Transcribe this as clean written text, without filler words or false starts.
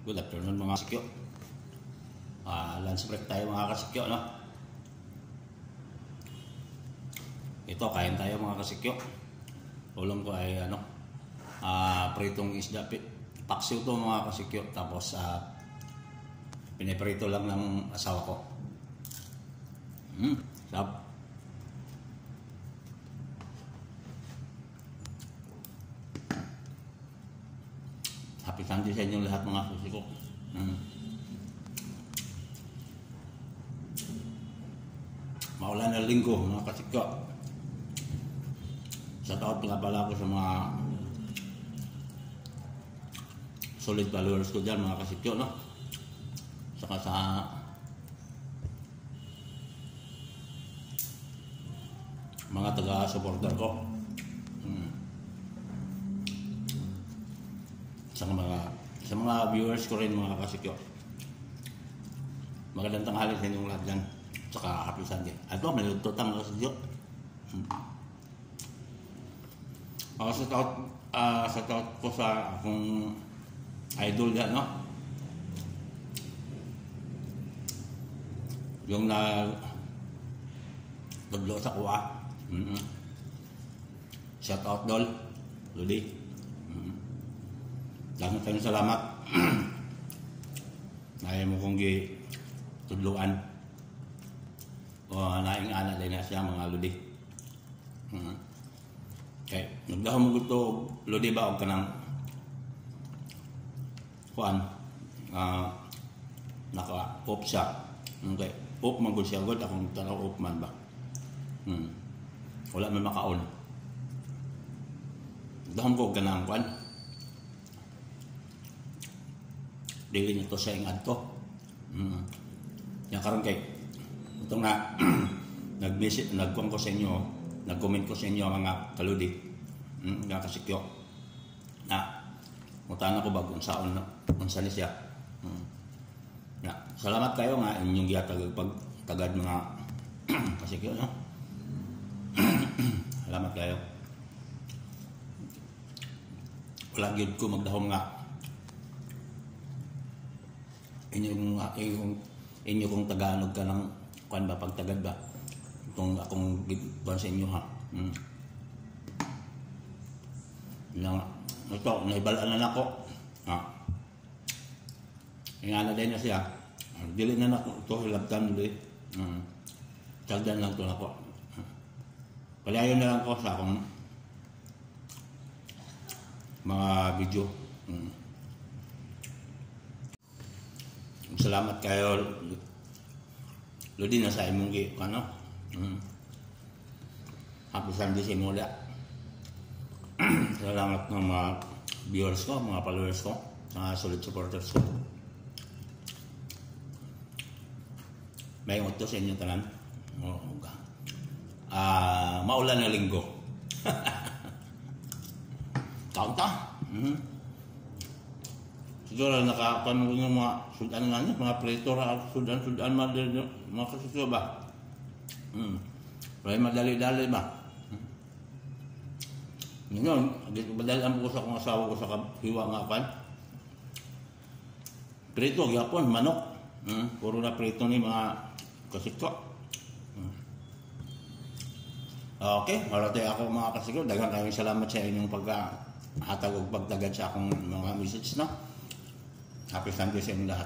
Good afternoon mga kasikyo. Lunch break tayo mga kasikyo, no? Ito, kain tayo mga kasikyo. Ulam ko ay pritong isda. Paksiw to mga kasikyo. Tapos piniprito lang ng asawa ko. Sarap. Happy Sunday sa inyong lahat mga kasikyo. Maulan na linggo mga kasikyo. Sa taot nga pala ako sa mga solid followers ko dyan mga kasikyo, no? Saka sa mga taga-supporter ko. Sa mga viewers ko rin mga kasikyo. Magandang tanghali sa inyong lahat dyan. Saka happy Sunday. Ato, may tutang mga kasikyo. Sa taot ko sa akong idol dyan, no? Yung naglo sa kuwa. Shout out Dol, Ludi. Daghang kayong salamat. Naya mo kong tudluan. O naing anak din na siya mga Ludi. Okay, nagdahon mo gusto Ludi ba o ka ng kuan naka-off siya. Okay, off man siya god akong tanaw off man ba. Wala man makaon. Dahon ko ka ng kuan. Dili nito sa ingad ko. Yan karon kay itong na nag-visit, nag-kuan ko sa inyo, nag-comment ko sa inyo mga kaludi. Nga kasikyo. Na mutana ko ba kung saan ni siya. Ya, salamat kayo nga inyong gihatag pagtagad mga kasikyo, no? Salamat kayo. Wala gyud ko magdahom nga inyo kong Tagalog ka ng kuan ba pagtagad ba itong akong kuan sa inyo ha. Ito, naibalaan na ako. Ingana din na siya. Dili na ako ito, hilabtan ulit. Tagdan lang ito na ako. Palayo na lang ko sa akong mga video. Salamat kayo Ludi na sa imong ano. Happy Sunday sa inyo ulit. Salamat ng mga viewers ko, mga followers ko, mga solid supporters ko. May utos sa inyo tanan. Maulan na linggo. Kaunta. Siguro nakapanood ng mga sudan nga niya, mga pretor, sudan mga kasikyo ba? Kaya madali-dali ba? Ngayon, madali ang ko sa akong asawa ko sa hiwa nga pan. Prito, gyapon, manok. Puro na prito ni mga kasikyo. Okay, maratay ako mga kasikyo. Daghang kayong salamat sa inyong paghatag o pagtagad sa akong mga message, no? Happy Sunday sa inyong lahat.